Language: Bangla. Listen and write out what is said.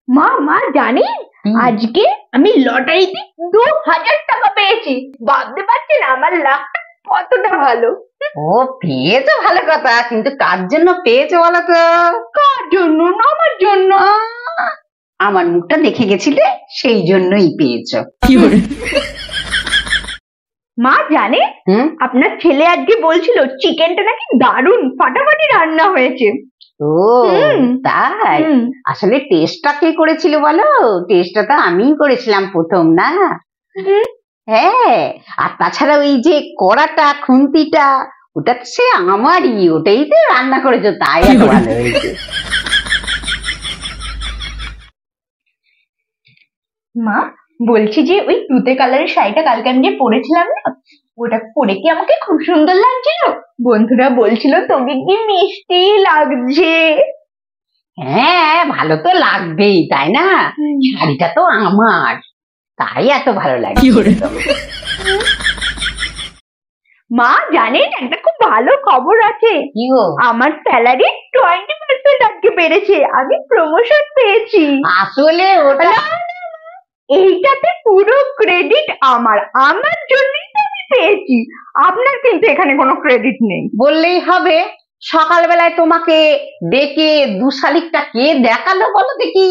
মা মা জানিস আজকে আমি লটারিতে 2000 টাকা পেয়েছি। ভাবতে পারছেন আমার লাখটা কতটা ভালো। ও পেয়েছো, ভালো কথা, কিন্তু কার জন্য পেয়েছো বলো তো? কার জন্য? না আমার জন্য। আমার মুখটা দেখে গেছিলে, সেই জন্যই পেয়েছো। মা জানে আপনার ছেলে আজকে বলছিল চিকেনটা নাকি দারুণ ফাটাফাটি রান্না হয়েছে। ও তাই? আসলে টেস্টটা কে করেছিল বলো? টেস্টটা তো আমিই করেছিলাম প্রথম, না? হ্যাঁ, আর তাছাড়া ওই যে কড়াটা, খুন্তিটা, ওটা সে আমারই, ওটাই তো রান্না করেছো, তাই এত ভালো হয়েছে। মা বলছি যে ওই তুতে কালারের শাড়িটা কালকে আমি যে পরেছিলাম না, ওটা পরে কি আমাকে খুব সুন্দর লাগছিল? বন্ধুরা বলছিল তোকে কি মিষ্টি লাগছে। হ্যাঁ, ভালো তো লাগবেই, তাই না? শাড়িটা তো আমার, তাই এত ভালো লাগে। মা জানেন একটা খুব ভালো খবর আছে। আমার স্যালারি 20% আজকে বেড়েছে, আমি প্রমোশন পেয়েছি। আসলে ওটা এইটাতে পুরো ক্রেডিট আমার, আমার জন্যই তো আমি পেয়েছি, আপনার কিন্তু এখানে কোনো ক্রেডিট নেই। বললেই হবে। সকালবেলায় তোমাকে ডেকে 2 শালিকটা কে দেখালো বলো দেখি?